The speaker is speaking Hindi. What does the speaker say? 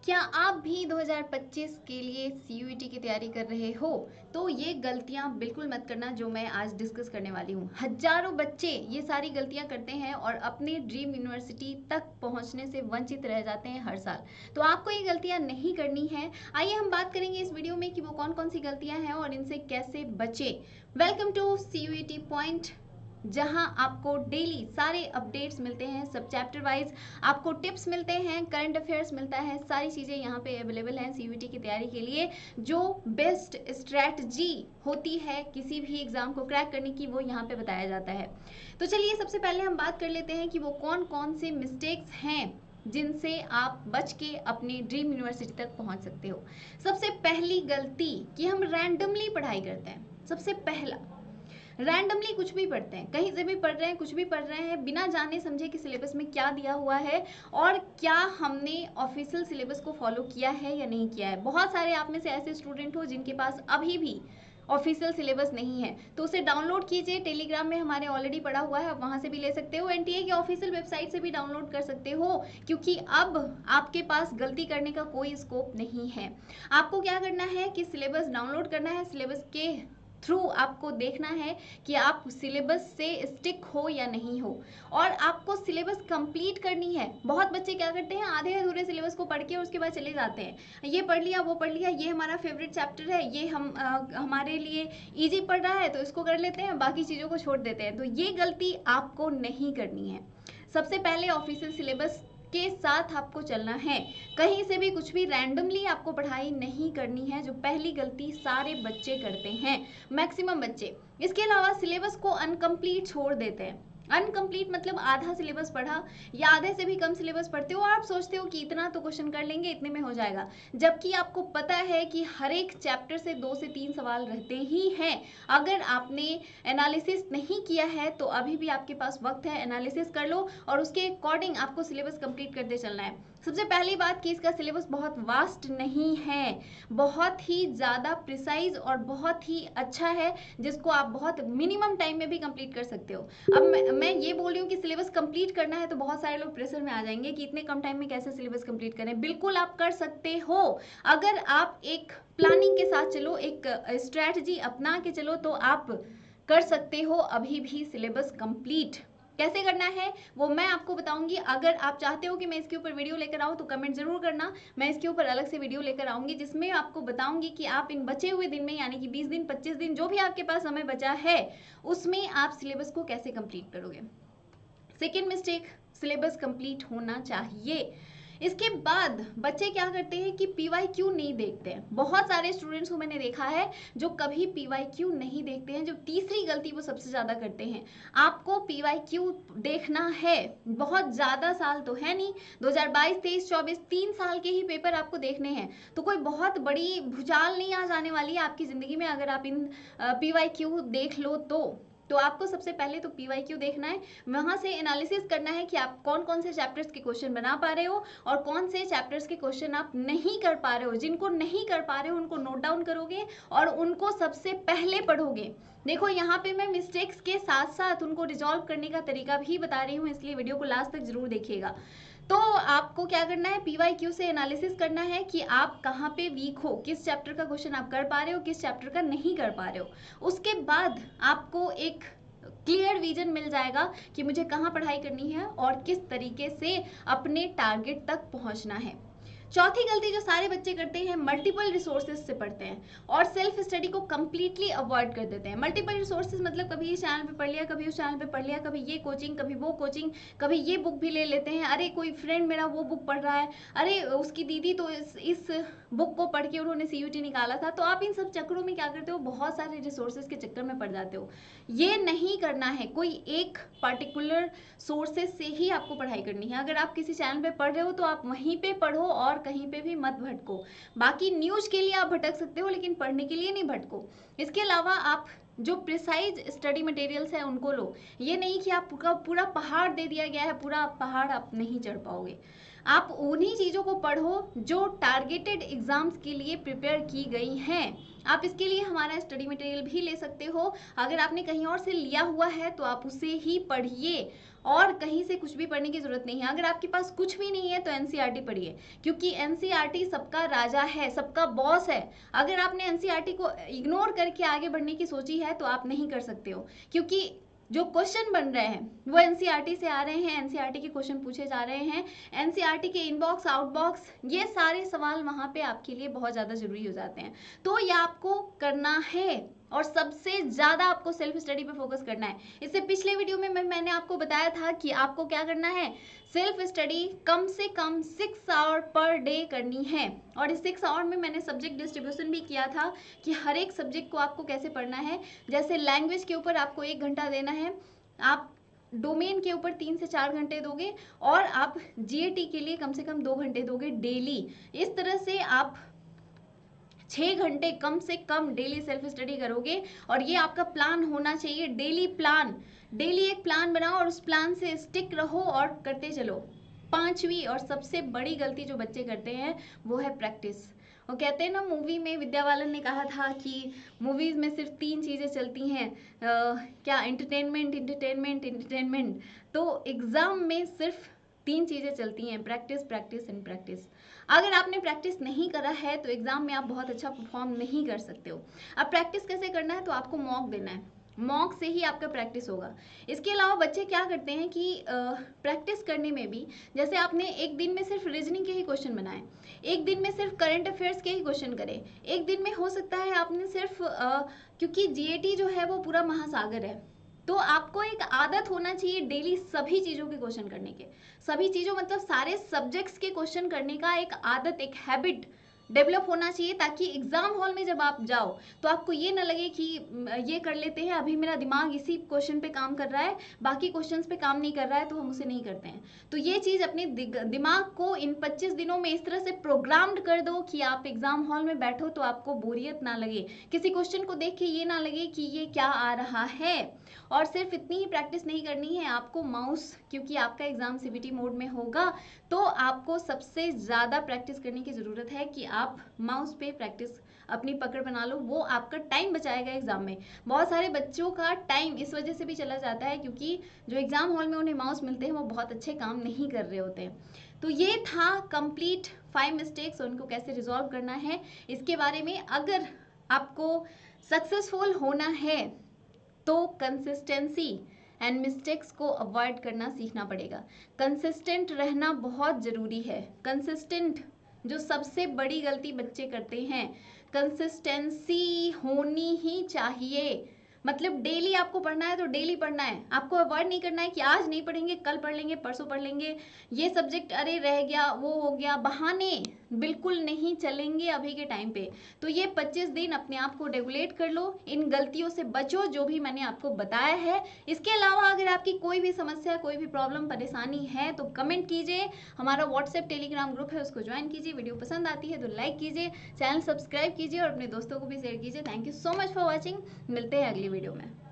क्या आप भी 2025 के लिए सीयूईटी की तैयारी कर रहे हो? तो ये गलतियां बिल्कुल मत करना जो मैं आज डिस्कस करने वाली हूँ। हजारों बच्चे ये सारी गलतियां करते हैं और अपने ड्रीम यूनिवर्सिटी तक पहुंचने से वंचित रह जाते हैं हर साल। तो आपको ये गलतियां नहीं करनी है। आइए हम बात करेंगे इस वीडियो में कि वो कौन कौन सी गलतियां हैं और इनसे कैसे बचे। वेलकम टू सीयूईटी पॉइंट, जहां आपको डेली सारे अपडेट्स मिलते हैं, सब चैप्टर वाइज आपको टिप्स मिलते हैं, करंट अफेयर्स मिलता है, सारी चीज़ें यहाँ पे अवेलेबल हैं सीयूईटी की तैयारी के लिए। जो बेस्ट स्ट्रैटेजी होती है किसी भी एग्जाम को क्रैक करने की, वो यहाँ पे बताया जाता है। तो चलिए सबसे पहले हम बात कर लेते हैं कि वो कौन कौन से मिस्टेक्स हैं जिनसे आप बच के अपनी ड्रीम यूनिवर्सिटी तक पहुंच सकते हो। सबसे पहली गलती कि हम रैंडमली पढ़ाई करते हैं। सबसे पहला, रैंडमली कुछ भी पढ़ते हैं, कहीं से भी पढ़ रहे हैं, कुछ भी पढ़ रहे हैं बिना जाने समझे कि सिलेबस में क्या दिया हुआ है और क्या हमने ऑफिशियल सिलेबस को फॉलो किया है या नहीं किया है। बहुत सारे आप में से ऐसे स्टूडेंट हो जिनके पास अभी भी ऑफिशियल सिलेबस नहीं है, तो उसे डाउनलोड कीजिए। टेलीग्राम में हमारे ऑलरेडी पड़ा हुआ है, आप वहां से भी ले सकते हो। एनटीए की ऑफिशियल वेबसाइट से भी डाउनलोड कर सकते हो, क्योंकि अब आपके पास गलती करने का कोई स्कोप नहीं है। आपको क्या करना है कि सिलेबस डाउनलोड करना है, सिलेबस के थ्रू आपको देखना है कि आप सिलेबस से स्टिक हो या नहीं हो, और आपको सिलेबस कंप्लीट करनी है। बहुत बच्चे क्या करते हैं, आधे अधूरे सिलेबस को पढ़ के उसके बाद चले जाते हैं, ये पढ़ लिया वो पढ़ लिया, ये हमारा फेवरेट चैप्टर है, ये हमारे लिए इजी पढ़ रहा है तो इसको कर लेते हैं, बाकी चीज़ों को छोड़ देते हैं। तो ये गलती आपको नहीं करनी है। सबसे पहले ऑफिशियल सिलेबस के साथ आपको चलना है, कहीं से भी कुछ भी रैंडमली आपको पढ़ाई नहीं करनी है, जो पहली गलती सारे बच्चे करते हैं, मैक्सिमम बच्चे। इसके अलावा सिलेबस को अनकम्प्लीट छोड़ देते हैं। अनकम्प्लीट मतलब आधा सिलेबस पढ़ा या आधे से भी कम सिलेबस पढ़ते हो, आप सोचते हो कि इतना तो क्वेश्चन कर लेंगे, इतने में हो जाएगा, जबकि आपको पता है कि हर एक चैप्टर से 2 से 3 सवाल रहते ही हैं। अगर आपने एनालिसिस नहीं किया है तो अभी भी आपके पास वक्त है, एनालिसिस कर लो और उसके अकॉर्डिंग आपको सिलेबस कंप्लीट करते चलना है। सबसे पहली बात कि इसका सिलेबस बहुत वास्ट नहीं है, बहुत ही ज़्यादा प्रिसाइज और बहुत ही अच्छा है, जिसको आप बहुत मिनिमम टाइम में भी कंप्लीट कर सकते हो। अब मैं ये बोल रही हूँ कि सिलेबस कंप्लीट करना है, तो बहुत सारे लोग प्रेशर में आ जाएंगे कि इतने कम टाइम में कैसे सिलेबस कंप्लीट करें। बिल्कुल आप कर सकते हो, अगर आप एक प्लानिंग के साथ चलो, एक स्ट्रैटेजी अपना के चलो, तो आप कर सकते हो अभी भी सिलेबस कंप्लीट। कैसे करना है वो मैं आपको बताऊंगी। अगर आप चाहते हो कि मैं इसके ऊपर वीडियो लेकर आऊँ तो कमेंट जरूर करना, मैं इसके ऊपर अलग से वीडियो लेकर आऊंगी, जिसमें आपको बताऊंगी कि आप इन बचे हुए दिन में, यानी कि 20 दिन 25 दिन जो भी आपके पास समय बचा है, उसमें आप सिलेबस को कैसे कंप्लीट करोगे। सेकेंड मिस्टेक, सिलेबस कंप्लीट होना चाहिए। इसके बाद बच्चे क्या करते हैं कि पीवाईक्यू नहीं देखते हैं। बहुत सारे स्टूडेंट्स को मैंने देखा है जो कभी पीवाईक्यू नहीं देखते हैं, जो तीसरी गलती वो सबसे ज़्यादा करते हैं। आपको पीवाईक्यू देखना है, बहुत ज़्यादा साल तो है नहीं, 2022 23 24 3 साल के ही पेपर आपको देखने हैं, तो कोई बहुत बड़ी भूचाल नहीं आ जाने वाली है आपकी ज़िंदगी में अगर आप इन पीवाईक्यू देख लो तो आपको सबसे पहले तो पीवाईक्यू देखना है, वहां से एनालिसिस करना है कि आप कौन कौन से चैप्टर्स के क्वेश्चन बना पा रहे हो और कौन से चैप्टर्स के क्वेश्चन आप नहीं कर पा रहे हो। जिनको नहीं कर पा रहे हो उनको नोट डाउन करोगे और उनको सबसे पहले पढ़ोगे। देखो यहाँ पे मैं मिस्टेक्स के साथ साथ उनको रिजॉल्व करने का तरीका भी बता रही हूँ, इसलिए वीडियो को लास्ट तक जरूर देखिएगा। तो आपको क्या करना है, पीवाईक्यू से एनालिसिस करना है कि आप कहाँ पे वीक हो, किस चैप्टर का क्वेश्चन आप कर पा रहे हो, किस चैप्टर का नहीं कर पा रहे हो। उसके बाद आपको एक क्लियर विजन मिल जाएगा कि मुझे कहाँ पढ़ाई करनी है और किस तरीके से अपने टारगेट तक पहुंचना है। चौथी गलती जो सारे बच्चे करते हैं, मल्टीपल रिसोर्सेज से पढ़ते हैं और सेल्फ स्टडी को कंप्लीटली अवॉइड कर देते हैं। मल्टीपल रिसोर्सेज मतलब कभी इस चैनल पे पढ़ लिया, कभी उस चैनल पे पढ़ लिया, कभी ये कोचिंग, कभी वो कोचिंग, कभी ये बुक भी ले लेते हैं, अरे कोई फ्रेंड मेरा वो बुक पढ़ रहा है, अरे उसकी दीदी तो इस बुक को पढ़ के उन्होंने सीयूटी निकाला था। तो आप इन सब चक्करों में क्या करते हो, बहुत सारे रिसोर्सेज के चक्कर में पड़ जाते हो। ये नहीं करना है, कोई एक पर्टिकुलर सोर्सेज से ही आपको पढ़ाई करनी है। अगर आप किसी चैनल पे पढ़ रहे हो तो आप वहीं पे पढ़ो और कहीं पे भी मत भटको। बाकी न्यूज के लिए आप भटक सकते हो, लेकिन पढ़ने के लिए नहीं भटको। इसके अलावा आप जो प्रिसाइज स्टडी मटेरियल्स है उनको लो, ये नहीं कि आप पूरा पहाड़ दे दिया गया है, पूरा पहाड़ आप नहीं चढ़ पाओगे। आप उन्हीं चीज़ों को पढ़ो जो टारगेटेड एग्जाम्स के लिए प्रिपेयर की गई हैं। आप इसके लिए हमारा स्टडी मटेरियल भी ले सकते हो, अगर आपने कहीं और से लिया हुआ है तो आप उसे ही पढ़िए और कहीं से कुछ भी पढ़ने की जरूरत नहीं है। अगर आपके पास कुछ भी नहीं है तो एनसीईआरटी पढ़िए, क्योंकि एनसीईआरटी सबका राजा है, सबका बॉस है। अगर आपने एनसीईआरटी को इग्नोर करके आगे बढ़ने की सोची है तो आप नहीं कर सकते हो, क्योंकि जो क्वेश्चन बन रहे हैं वो एनसीईआरटी से आ रहे हैं, एनसीईआरटी के क्वेश्चन पूछे जा रहे हैं, एनसीईआरटी के इनबॉक्स आउटबॉक्स, ये सारे सवाल वहां पे आपके लिए बहुत ज़्यादा जरूरी हो जाते हैं। तो ये आपको करना है और सबसे ज़्यादा आपको सेल्फ स्टडी पे फोकस करना है। इससे पिछले वीडियो में मैंने आपको बताया था कि आपको क्या करना है, सेल्फ स्टडी कम से कम 6 आवर पर डे करनी है। और इस 6 आवर में मैंने सब्जेक्ट डिस्ट्रीब्यूशन भी किया था कि हर एक सब्जेक्ट को आपको कैसे पढ़ना है। जैसे लैंग्वेज के ऊपर आपको 1 घंटा देना है, आप डोमेन के ऊपर 3 से 4 घंटे दोगे, और आप जीएटी के लिए कम से कम 2 घंटे दोगे डेली। इस तरह से आप 6 घंटे कम से कम डेली सेल्फ स्टडी करोगे। और ये आपका प्लान होना चाहिए, डेली प्लान। डेली एक प्लान बनाओ और उस प्लान से स्टिक रहो और करते चलो। 5वीं और सबसे बड़ी गलती जो बच्चे करते हैं वो है प्रैक्टिस। वो कहते हैं ना, मूवी में विद्या बालन ने कहा था कि मूवीज में सिर्फ 3 चीजें चलती हैं, क्या, एंटरटेनमेंट, एंटरटेनमेंट, एंटरटेनमेंट। तो एग्जाम में सिर्फ 3 चीजें चलती हैं, प्रैक्टिस, प्रैक्टिस एंड प्रैक्टिस। अगर आपने प्रैक्टिस नहीं करा है तो एग्जाम में आप बहुत अच्छा परफॉर्म नहीं कर सकते हो। अब प्रैक्टिस कैसे करना है, तो आपको मॉक देना है, मॉक से ही आपका प्रैक्टिस होगा। इसके अलावा बच्चे क्या करते हैं कि प्रैक्टिस करने में भी, जैसे आपने एक दिन में सिर्फ रीजनिंग के ही क्वेश्चन बनाए, एक दिन में सिर्फ करंट अफेयर्स के ही क्वेश्चन करे, एक दिन में हो सकता है आपने सिर्फ क्योंकि जीएटी जो है वो पूरा महासागर है, तो आपको एक आदत होना चाहिए डेली सभी चीज़ों के क्वेश्चन करने के। सभी चीज़ों मतलब सारे सब्जेक्ट्स के क्वेश्चन करने का एक आदत, एक हैबिट डेवलप होना चाहिए, ताकि एग्जाम हॉल में जब आप जाओ तो आपको ये ना लगे कि ये कर लेते हैं, अभी मेरा दिमाग इसी क्वेश्चन पे काम कर रहा है, बाकी क्वेश्चंस पे काम नहीं कर रहा है, तो हम उसे नहीं करते हैं। तो ये चीज़ अपने दिमाग को इन 25 दिनों में इस तरह से प्रोग्राम्ड कर दो कि आप एग्जाम हॉल में बैठो तो आपको बोरियत ना लगे, किसी क्वेश्चन को देख के ये ना लगे कि ये क्या आ रहा है। और सिर्फ इतनी ही प्रैक्टिस नहीं करनी है आपको, माउस, क्योंकि आपका एग्जाम सीबीटी मोड में होगा, तो आपको सबसे ज़्यादा प्रैक्टिस करने की ज़रूरत है कि आप माउस पे प्रैक्टिस अपनी पकड़ बना लो। वो आपका टाइम बचाएगा एग्जाम में। बहुत सारे बच्चों का टाइम इस वजह से भी चला जाता है क्योंकि जो एग्जाम हॉल में उन्हें माउस मिलते हैं वो बहुत अच्छे काम नहीं कर रहे होते हैं। तो ये था कंप्लीट 5 मिस्टेक्स, उनको कैसे रिजॉल्व करना है इसके बारे में। अगर आपको सक्सेसफुल होना है तो कंसिस्टेंसी एंड मिस्टेक्स को अवॉइड करना सीखना पड़ेगा। कंसिस्टेंट रहना बहुत ज़रूरी है। कंसिस्टेंट जो सबसे बड़ी गलती बच्चे करते हैं, कंसिस्टेंसी होनी ही चाहिए। मतलब डेली आपको पढ़ना है तो डेली पढ़ना है, आपको अवॉइड नहीं करना है कि आज नहीं पढ़ेंगे, कल पढ़ लेंगे, परसों पढ़ लेंगे, ये सब्जेक्ट अरे रह गया, वो हो गया, बहाने बिल्कुल नहीं चलेंगे अभी के टाइम पे। तो ये 25 दिन अपने आप को रेगुलेट कर लो, इन गलतियों से बचो जो भी मैंने आपको बताया है। इसके अलावा अगर आपकी कोई भी समस्या, कोई भी प्रॉब्लम, परेशानी है तो कमेंट कीजिए। हमारा व्हाट्सएप टेलीग्राम ग्रुप है, उसको ज्वाइन कीजिए। वीडियो पसंद आती है तो लाइक कीजिए, चैनल सब्सक्राइब कीजिए और अपने दोस्तों को भी शेयर कीजिए। Thank you so much for watching. मिलते हैं अगली वीडियो में।